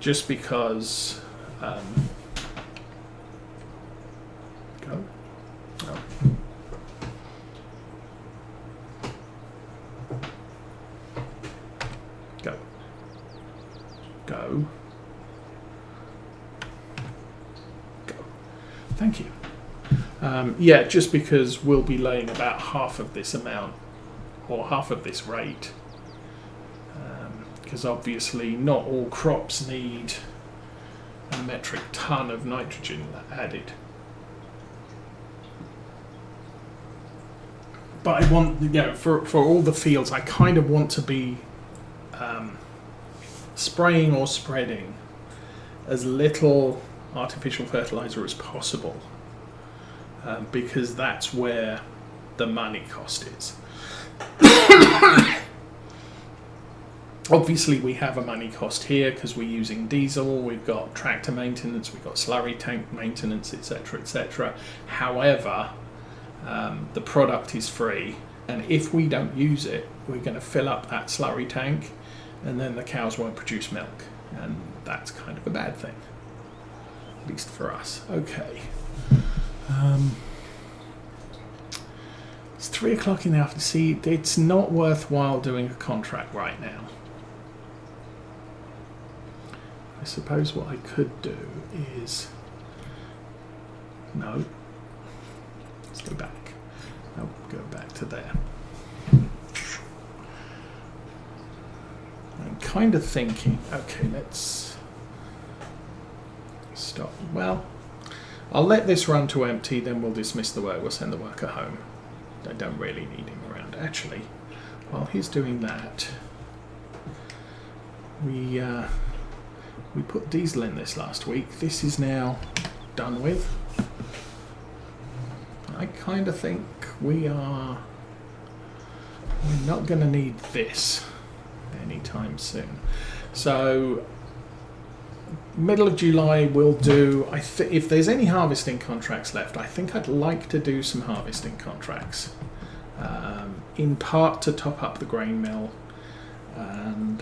just because go. Oh. Go. Go. Go. Thank you. Yeah, just because we'll be laying about half of this amount or half of this rate. Because obviously not all crops need a metric ton of nitrogen added. But I want, you know, for all the fields, I kind of want to be spraying or spreading as little artificial fertilizer as possible, because that's where the money cost is. Obviously we have a money cost here because we're using diesel, we've got tractor maintenance, we've got slurry tank maintenance, etc, etc. However, the product is free, and if we don't use it, we're going to fill up that slurry tank and then the cows won't produce milk, and that's kind of a bad thing, at least for us. Okay. It's 3 o'clock in the afternoon. See, it's not worthwhile doing a contract right now. I suppose what I could do is... No. Let's go back. I'll go back to there. I'm kind of thinking, okay, let's stop. Well, I'll let this run to empty, then we'll dismiss the work. We'll send the worker home. I don't really need him around. Actually, while he's doing that, we put diesel in this last week. This is now done with. I kind of think we're not going to need this anytime soon. So middle of July we'll do, if there's any harvesting contracts left, I think I'd like to do some harvesting contracts, in part to top up the grain mill, and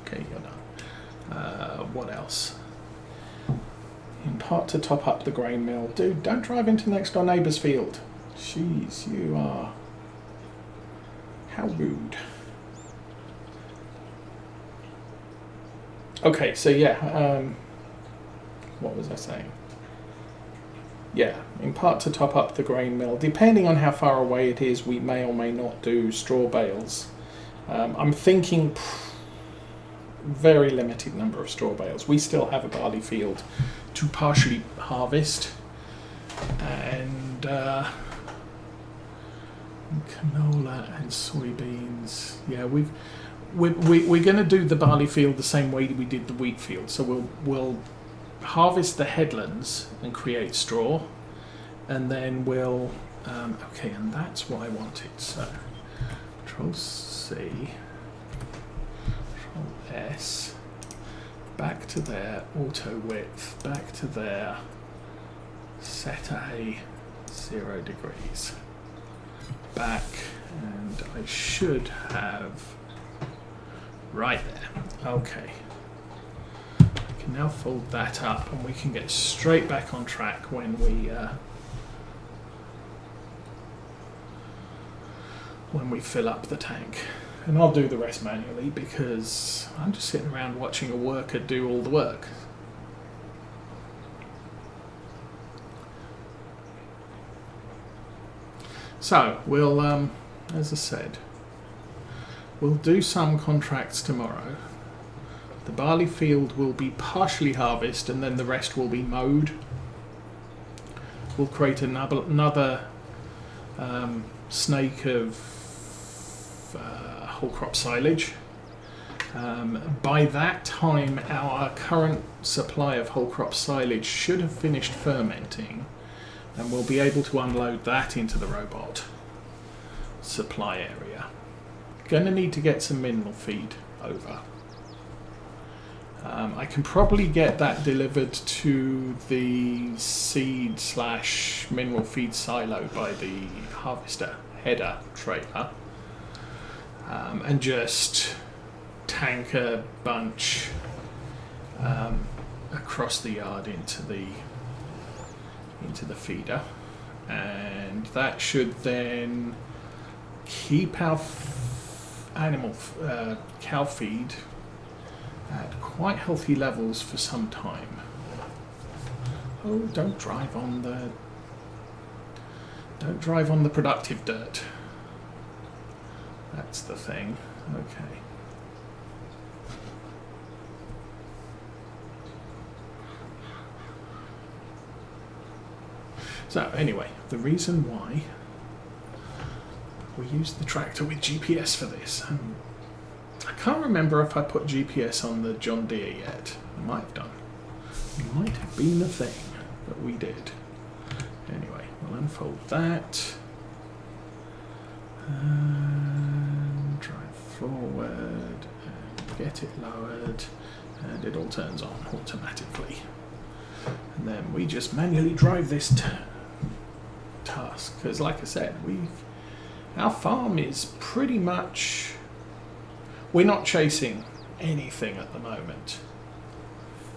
okay, you're done. What else? In part to top up the grain mill. Dude, don't drive into the next door neighbour's field. Jeez, you are... How rude. Okay, so yeah, what was I saying? Yeah, in part to top up the grain mill. Depending on how far away it is, we may or may not do straw bales. I'm thinking very limited number of straw bales. We still have a barley field to partially harvest, and canola and soybeans. Yeah, we're going to do the barley field the same way we did the wheat field. So we'll harvest the headlands and create straw, and then we'll okay, and that's what I wanted. So Control C, Control S, back to there, auto width, back to there, set a 0 degrees, back, and I should have right there. Okay. I can now fold that up and we can get straight back on track when we fill up the tank. And I'll do the rest manually because I'm just sitting around watching a worker do all the work. So we'll, as I said, we'll do some contracts tomorrow. The barley field will be partially harvested and then the rest will be mowed. We'll create another snake of whole crop silage. By that time our current supply of whole crop silage should have finished fermenting, and we'll be able to unload that into the robot supply area. Going to need to get some mineral feed over. I can probably get that delivered to the seed/mineral feed silo by the harvester header trailer, and just tanker bunch across the yard into the feeder, and that should then keep our cow feed at quite healthy levels for some time. Oh, don't drive on the productive dirt. That's the thing. Okay. So anyway, the reason why we used the tractor with GPS for this, I can't remember if I put GPS on the John Deere yet. I might have done. It might have been a thing, but we did. Anyway, we'll unfold that. And drive forward and get it lowered, and it all turns on automatically. And then we just manually drive this task, because like I said, our farm is pretty much, we're not chasing anything at the moment.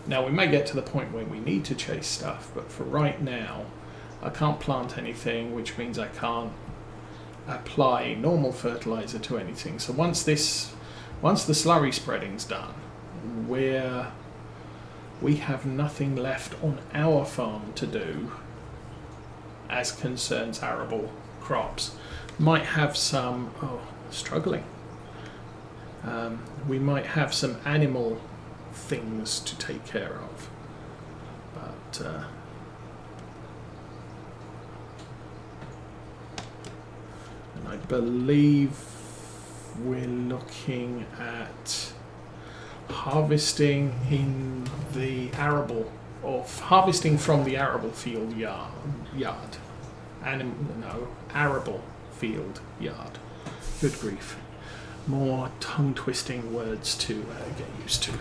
Now we may get to the point where we need to chase stuff, but for right now I can't plant anything, which means I can't apply normal fertilizer to anything. So once the slurry spreading's done, we have nothing left on our farm to do as concerns arable crops. Might have some struggling. We might have some animal things to take care of, but and I believe we're looking at harvesting in the arable, or harvesting from the arable field yard. Arable field yard. Good grief. More tongue-twisting words to get used to.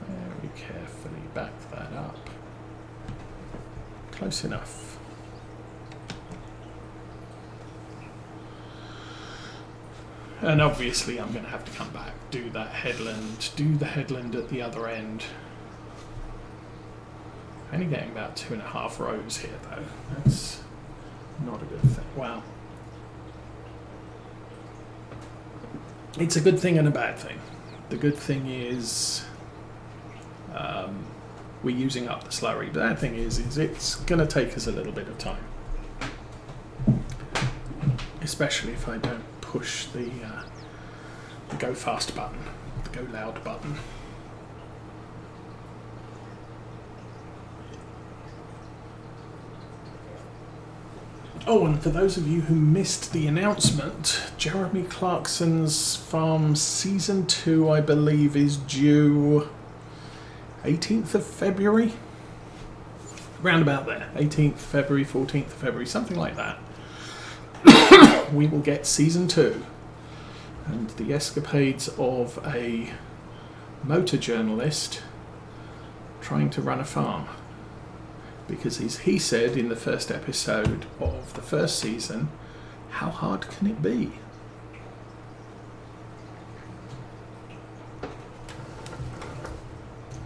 Very carefully back that up. Close enough. And obviously I'm going to have to come back, do the headland at the other end. Only getting about 2.5 rows here though. That's not a good thing. Well, it's a good thing and a bad thing. The good thing is we're using up the slurry. The bad thing is it's going to take us a little bit of time. Especially if I don't push the go fast button, the go loud button. Oh, and for those of you who missed the announcement, Jeremy Clarkson's farm season 2, I believe, is due 18th of February? Round about there. 18th February, 14th of February, something like that. We will get season 2 and the escapades of a motor journalist trying to run a farm. Because as he said in the first episode of the first season, how hard can it be?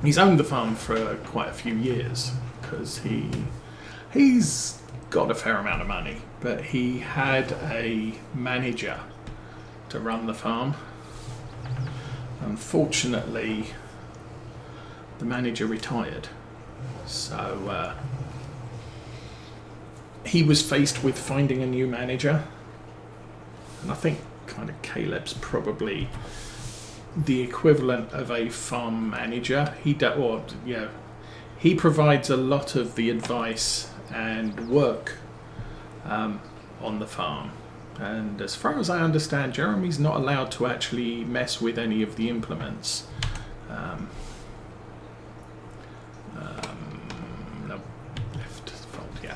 He's owned the farm for quite a few years because he's got a fair amount of money, but he had a manager to run the farm. Unfortunately, the manager retired, so he was faced with finding a new manager, and I think kind of Caleb's probably the equivalent of a farm manager. He provides a lot of the advice and work on the farm, and as far as I understand, Jeremy's not allowed to actually mess with any of the implements. No, left fold, yeah.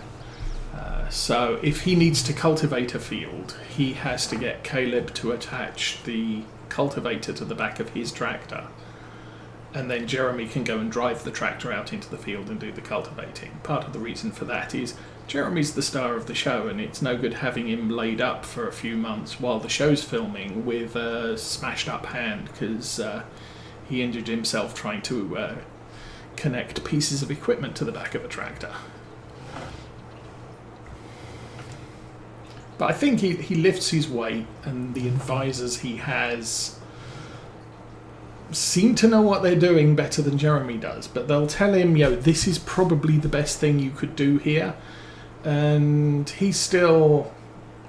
So if he needs to cultivate a field, he has to get Caleb to attach the cultivator to the back of his tractor and then Jeremy can go and drive the tractor out into the field and do the cultivating. Part of the reason for that is Jeremy's the star of the show, and it's no good having him laid up for a few months while the show's filming with a smashed up hand, because he injured himself trying to connect pieces of equipment to the back of a tractor. But I think he lifts his weight, and the advisors he has seem to know what they're doing better than Jeremy does, but they'll tell him, this is probably the best thing you could do here, and he's still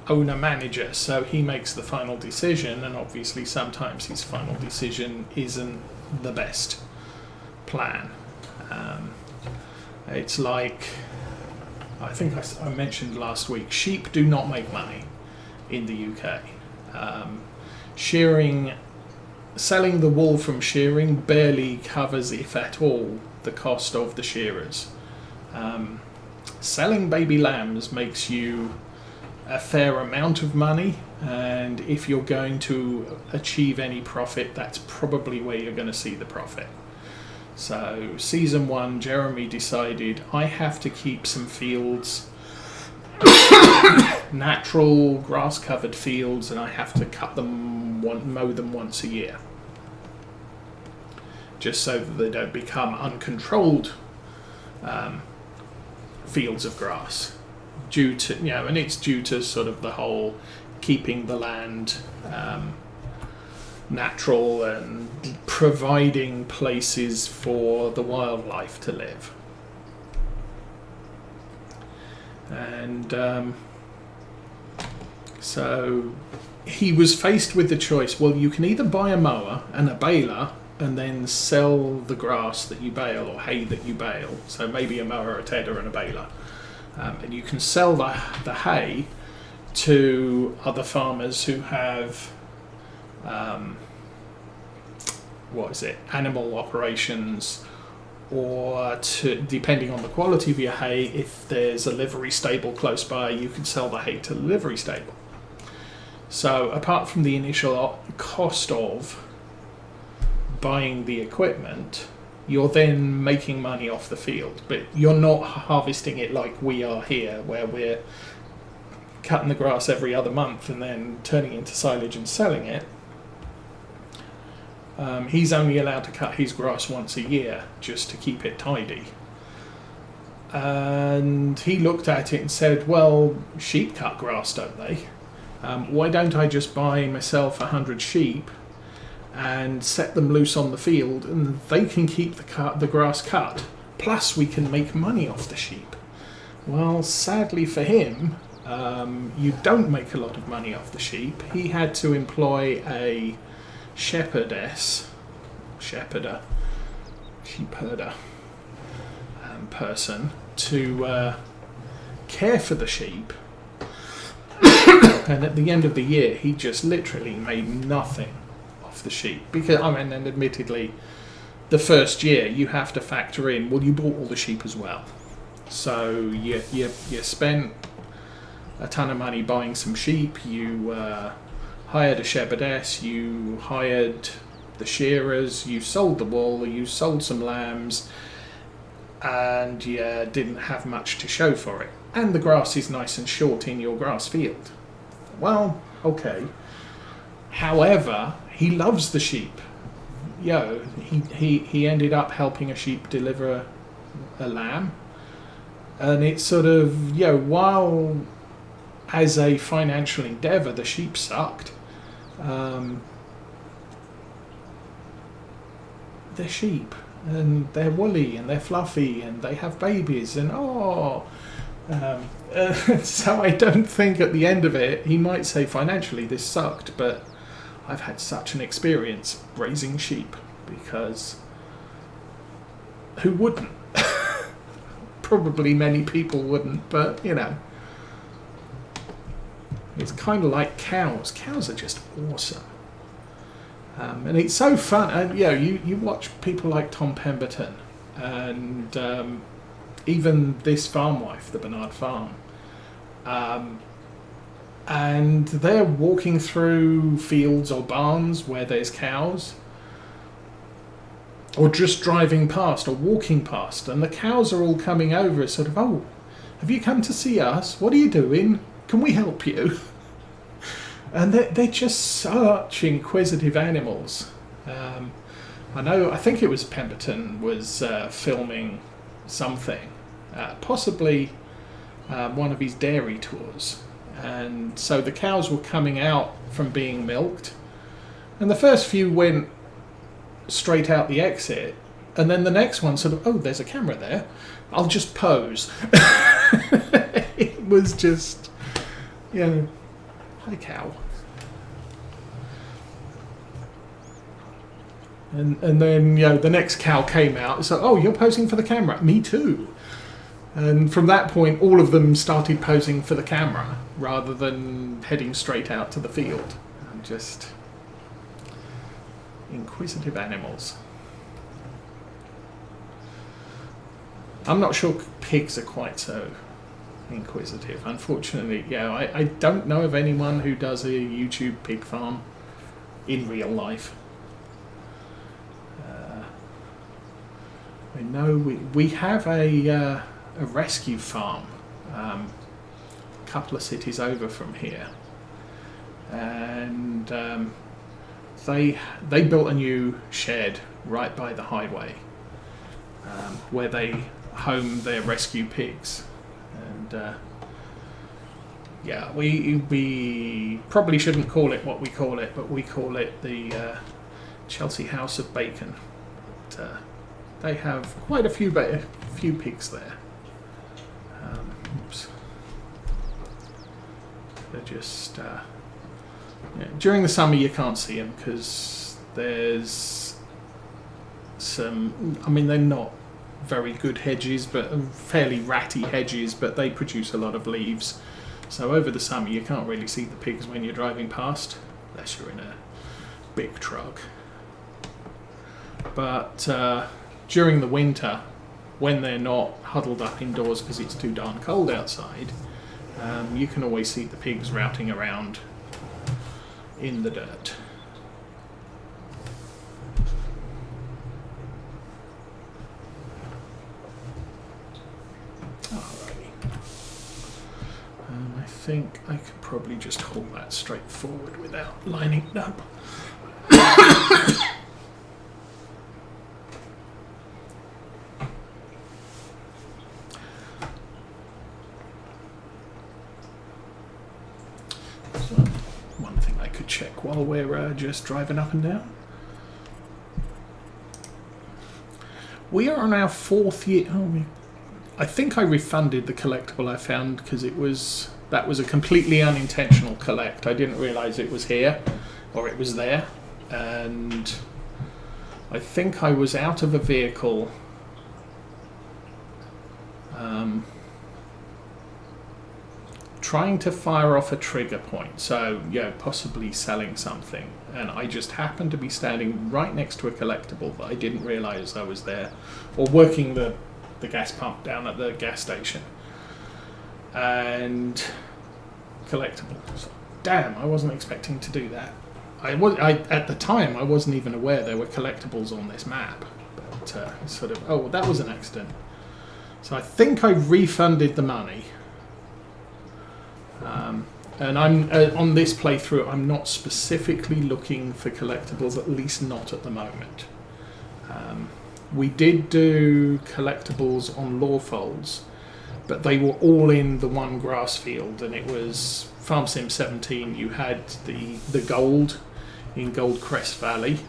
owner-manager, so he makes the final decision, and obviously sometimes his final decision isn't the best plan. It's like, I think I mentioned last week, sheep do not make money in the UK. Selling the wool from shearing barely covers, if at all, the cost of the shearers. Selling baby lambs makes you a fair amount of money, and if you're going to achieve any profit, that's probably where you're going to see the profit. So season 1, Jeremy decided, I have to keep some fields, natural grass covered fields, and I have to mow them once a year, just so that they don't become uncontrolled fields of grass, due to and it's due to sort of the whole keeping the land natural and providing places for the wildlife to live. And so he was faced with the choice, well, you can either buy a mower and a baler and then sell the grass that you bale or hay that you bale, so maybe a mower, a tedder and a baler, and you can sell the hay to other farmers who have animal operations, or to, depending on the quality of your hay, if there's a livery stable close by, you can sell the hay to the livery stable. So apart from the initial cost of buying the equipment, you're then making money off the field, but you're not harvesting it like we are here, where we're cutting the grass every other month and then turning it into silage and selling it. He's only allowed to cut his grass once a year just to keep it tidy. And he looked at it and said, well, sheep cut grass, don't they? Why don't I just buy myself 100 sheep and set them loose on the field, and they can keep the grass cut, plus we can make money off the sheep. Well, sadly for him, you don't make a lot of money off the sheep. He had to employ a sheepherder, person to care for the sheep. And at the end of the year, he just literally made nothing off the sheep. Because, and admittedly, the first year you have to factor in, well, you bought all the sheep as well. So you spent a ton of money buying some sheep, you hired a shepherdess, you hired the shearers, you sold the wool, you sold some lambs, and you didn't have much to show for it. And the grass is nice and short in your grass field. Well, okay. However, he loves the sheep. He ended up helping a sheep deliver a lamb. And it's sort of, while as a financial endeavour the sheep sucked, they're sheep, and they're woolly, and they're fluffy, and they have babies, and so I don't think at the end of it, he might say financially this sucked, but I've had such an experience raising sheep, because who wouldn't? Probably many people wouldn't, but it's kind of like cows. Cows are just awesome. And it's so fun. And you watch people like Tom Pemberton and even this farm wife, the Bernard Farm, and they're walking through fields or barns where there's cows, or just driving past or walking past, and the cows are all coming over, sort of, oh, have you come to see us? What are you doing? Can we help you? And they're just such inquisitive animals. I think it was Pemberton was filming something, possibly one of his dairy tours. And so the cows were coming out from being milked, and the first few went straight out the exit, and then the next one sort of, oh, there's a camera there, I'll just pose. It was just, hi cow. And then, the next cow came out, so, oh, you're posing for the camera? Me too. And from that point, all of them started posing for the camera rather than heading straight out to the field. And just inquisitive animals. I'm not sure pigs are quite so inquisitive. Unfortunately, I don't know of anyone who does a YouTube pig farm in real life. I know we have a rescue farm a couple of cities over from here, and they built a new shed right by the highway where they home their rescue pigs. And we probably shouldn't call it what we call it, but we call it the Chelsea House of Bacon. But, they have quite a few pigs there. Oops. They're just during the summer you can't see them because there's some. I mean, they're not very good hedges, but fairly ratty hedges, but they produce a lot of leaves. So over the summer you can't really see the pigs when you're driving past, unless you're in a big truck. But during the winter, when they're not huddled up indoors because it's too darn cold outside, you can always see the pigs routing around in the dirt. Alrighty. I think I could probably just hold that straight forward without lining it up. One thing I could check while we're just driving up and down. We are on our 4th year. I think I refunded the collectible I found because that was a completely unintentional collect. I didn't realise it was here or it was there, and I think I was out of a vehicle. Trying to fire off a trigger point, so possibly selling something, and I just happened to be standing right next to a collectible that I didn't realise I was there, or working the gas pump down at the gas station, and collectible. So, damn, I wasn't expecting to do that. At the time I wasn't even aware there were collectibles on this map, but sort of, oh, that was an accident. So I think I refunded the money. And I'm on this playthrough, I'm not specifically looking for collectibles, at least not at the moment. We did do collectibles on Lawfolds, but they were all in the one grass field, and it was Farm Sim 17. You had the gold in Goldcrest Valley,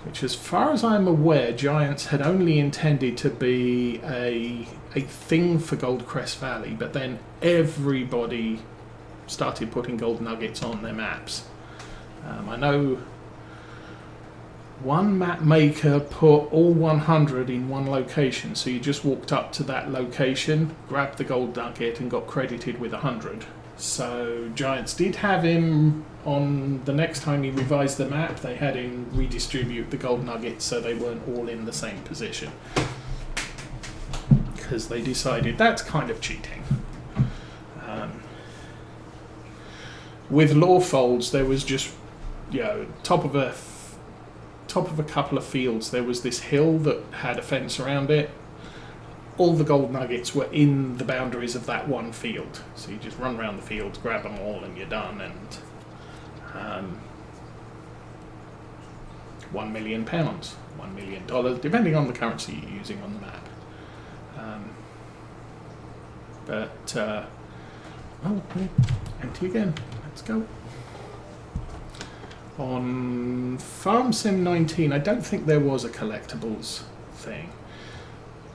which, as far as I'm aware, Giants had only intended to be a thing for Goldcrest Valley, but then everybody started putting gold nuggets on their maps. I know one map maker put all 100 in one location, so you just walked up to that location, grabbed the gold nugget, and got credited with 100. So Giants did have him on the next time he revised the map, they had him redistribute the gold nuggets so they weren't all in the same position, because they decided that's kind of cheating. With Lawfolds, there was just top top of a couple of fields, there was this hill that had a fence around it. All the gold nuggets were in the boundaries of that one field. So you just run around the field, grab them all, and you're done. And £1 million, $1 million, depending on the currency you're using on the map. Empty again. Let's go. On Farm Sim 19, I don't think there was a collectibles thing.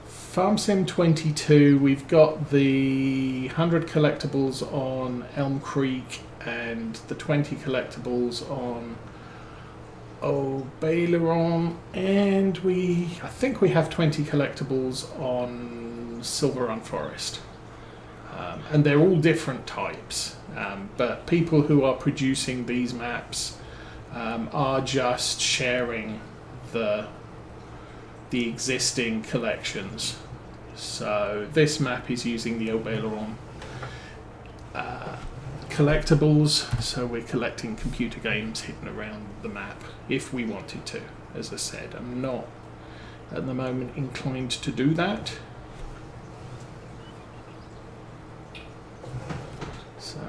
Farm Sim 22, we've got the 100 collectibles on Elm Creek and the 20 collectibles on Obeileron, and I think we have 20 collectibles on Silver Run Forest. And they're all different types, but people who are producing these maps are just sharing the existing collections. So this map is using the Obeileron collectibles, so we're collecting computer games hidden around the map if we wanted to. As I said, I'm not at the moment inclined to do that. So,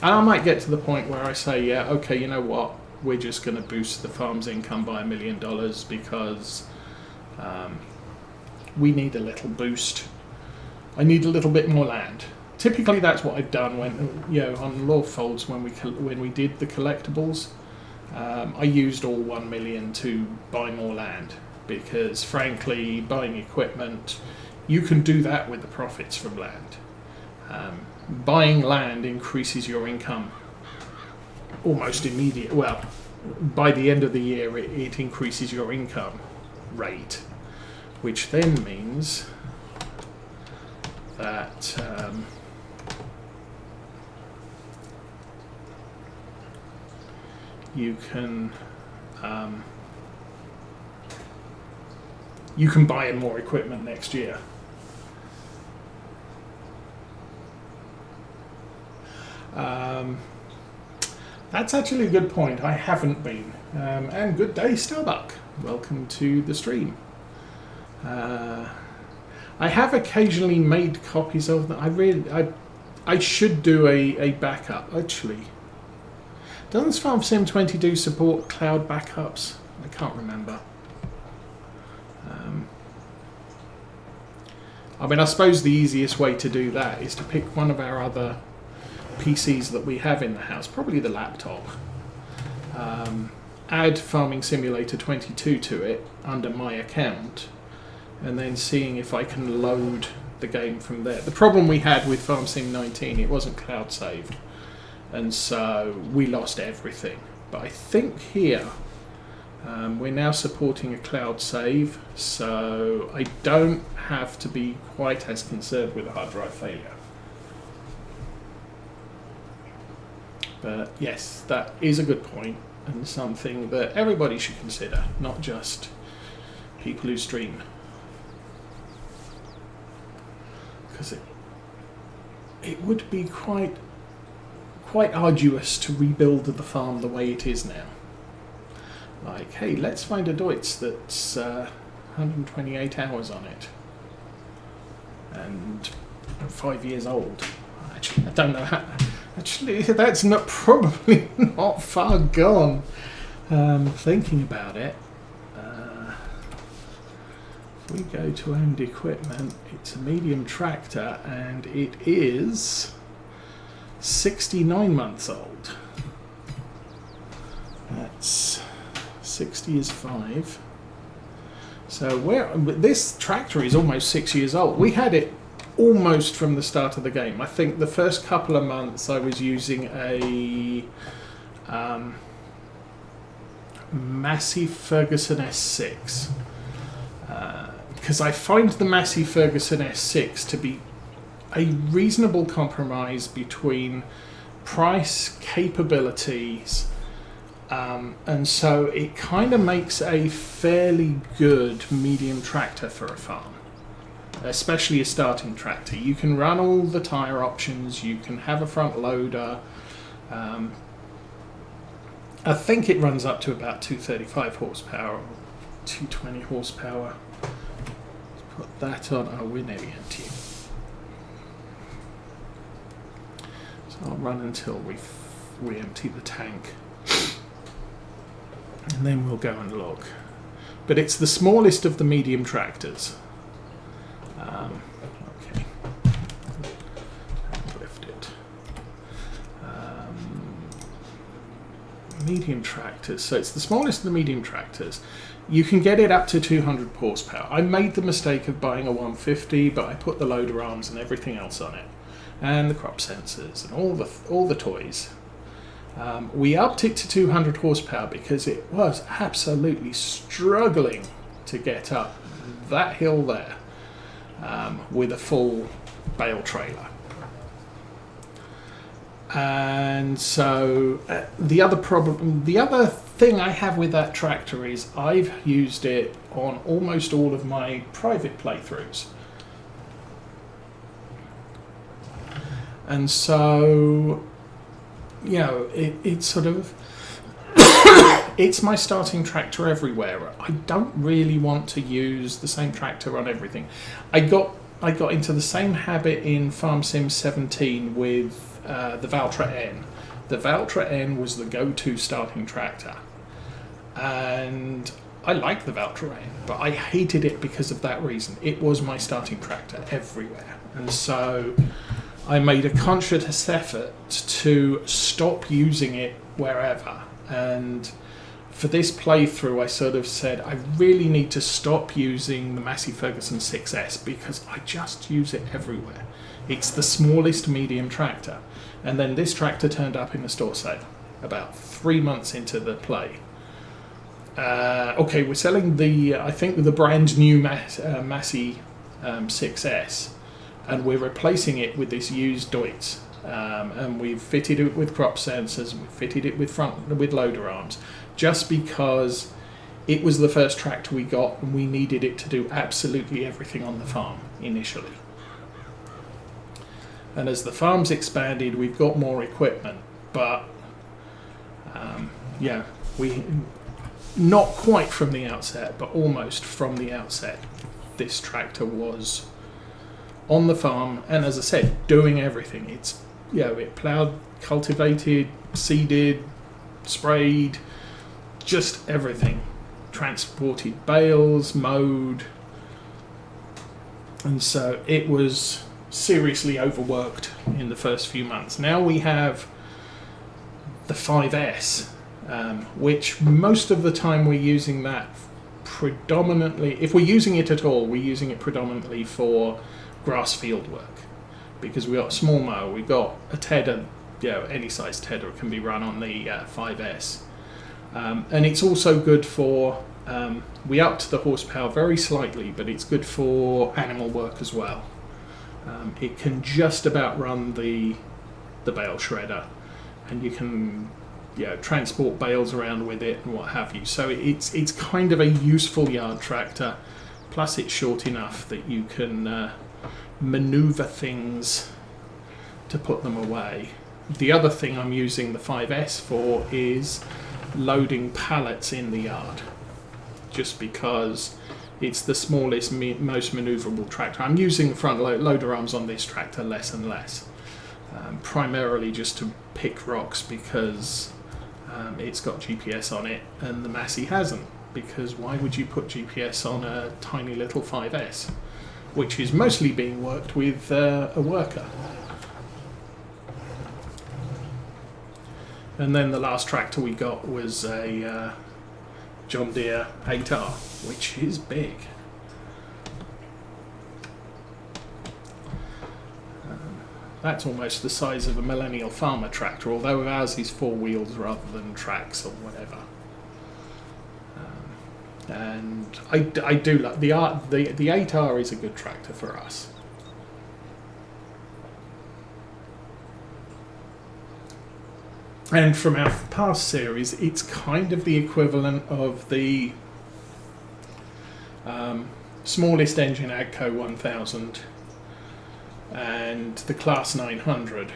and I might get to the point where I say, yeah, okay, you know what, we're just going to boost the farm's income by $1 million because we need a little boost. I need a little bit more land. Typically, that's what I've done when, on Law Folds when we did the collectibles. I used all 1 million to buy more land because, frankly, buying equipment, you can do that with the profits from land. Buying land increases your income almost immediately. Well, by the end of the year, it increases your income rate, which then means that you can buy more equipment next year. That's actually a good point. I haven't been. And good day, Starbuck. Welcome to the stream. I have occasionally made copies of them. I should do a backup. Actually, doesn't Farm Sim 22 support cloud backups? I can't remember. I suppose the easiest way to do that is to pick one of our other PCs that we have in the house, probably the laptop, add Farming Simulator 22 to it under my account, and then seeing if I can load the game from there. The problem we had with Farm Sim 19, it wasn't cloud saved, and so we lost everything. But I think here we're now supporting a cloud save, so I don't have to be quite as concerned with a hard drive failure. But yes, that is a good point and something that everybody should consider, not just people who stream. Because it would be quite arduous to rebuild the farm the way it is now. Like, hey, let's find a Deutz that's 128 hours on it and 5 years old. Actually, I don't know how. Actually, that's probably not far gone. Thinking about it, if we go to owned equipment, it's a medium tractor and it is 69 months old. That's 60 is 5. So this tractor is almost 6 years old. We had it almost from the start of the game. I think the first couple of months I was using a Massey Ferguson S6 because I find the Massey Ferguson S6 to be a reasonable compromise between price, capabilities, and so it kind of makes a fairly good medium tractor for a farm. Especially a starting tractor. You can run all the tyre options, you can have a front loader, I think it runs up to about 235 horsepower, or 220 horsepower. Let's put that on. Oh, we're nearly empty. So I'll run until we empty the tank, and then we'll go and log. But it's the smallest of the medium tractors. Okay. Lift it. Medium tractors. So it's the smallest of the medium tractors. You can get it up to 200 horsepower. I made the mistake of buying a 150, but I put the loader arms and everything else on it, and the crop sensors and all the toys. We upped it to 200 horsepower because it was absolutely struggling to get up that hill there with a full bale trailer. And so the other thing I have with that tractor is I've used it on almost all of my private playthroughs. And so, you know, it's sort of, it's my starting tractor everywhere. I don't really want to use the same tractor on everything. I got into the same habit in Farm Sim 17 with the Valtra N. The Valtra N was the go-to starting tractor. And I like the Valtra N, but I hated it because of that reason. It was my starting tractor everywhere. And so I made a conscious effort to stop using it wherever. And for this playthrough, I sort of said, I really need to stop using the Massey Ferguson 6S because I just use it everywhere. It's the smallest medium tractor. And then this tractor turned up in the store sale about 3 months into the play. Okay, we're selling I think the brand new Massey 6S, and we're replacing it with this used Deutz. And we've fitted it with crop sensors, and we've fitted it with loader arms, just because it was the first tractor we got and we needed it to do absolutely everything on the farm initially. And as the farm's expanded, we've got more equipment, but yeah, we not quite from the outset, but almost from the outset, this tractor was on the farm, and as I said, doing everything. It's, you know, it ploughed, cultivated, seeded, sprayed, just everything. Transported bales, mowed, and so it was seriously overworked in the first few months. Now we have the 5S, which most of the time we're using that predominantly, if we're using it at all, we're using it predominantly for grass field work, because we've got a small mower, we've got a tedder, you know, any size tedder can be run on the 5S. And it's also good for, we upped the horsepower very slightly, but it's good for animal work as well. It can just about run the bale shredder, and you can, you know, transport bales around with it and what have you. So it's kind of a useful yard tractor, plus it's short enough that you can maneuver things to put them away. The other thing I'm using the 5S for is loading pallets in the yard, just because it's the smallest, most manoeuvrable tractor. I'm using the front loader arms on this tractor less and less, primarily just to pick rocks, because it's got GPS on it and the Massey hasn't, because why would you put GPS on a tiny little 5S, which is mostly being worked with a worker. And then the last tractor we got was a John Deere 8R, which is big. That's almost the size of a millennial farmer tractor, although ours is 4 wheels rather than tracks or whatever. And I do like the 8R is a good tractor for us. And from our past series, it's kind of the equivalent of the smallest engine AGCO 1000 and the Class 900.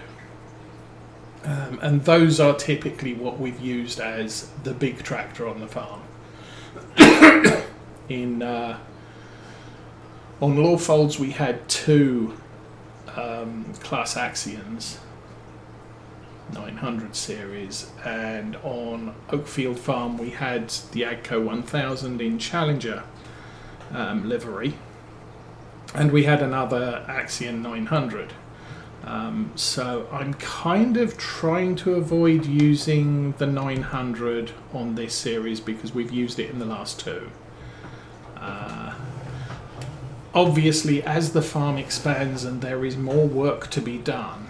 And those are typically what we've used as the big tractor on the farm. On Lawfolds we had two Class Axions 900 series, and on Oakfield Farm we had the Agco 1000 in Challenger livery, and we had another Axion 900. So I'm kind of trying to avoid using the 900 on this series because we've used it in the last two. Obviously, as the farm expands and there is more work to be done,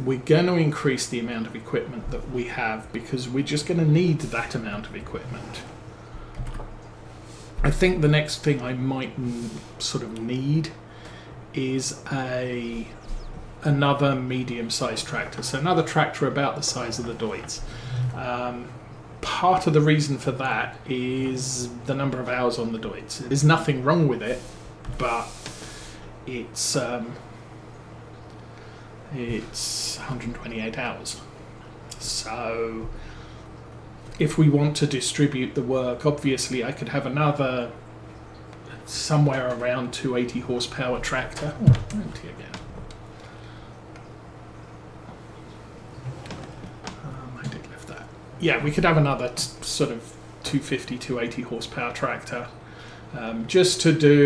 we're going to increase the amount of equipment that we have because we're just going to need that amount of equipment. I think the next thing I might sort of need is another medium-sized tractor, so another tractor about the size of the Deutz. Part of the reason for that is the number of hours on the Deutz. There's nothing wrong with it, but it's 128 hours. So if we want to distribute the work, obviously I could have another somewhere around 280 horsepower tractor. Oh, empty again. I did lift that. Yeah, we could have another sort of 250, 280 horsepower tractor just to do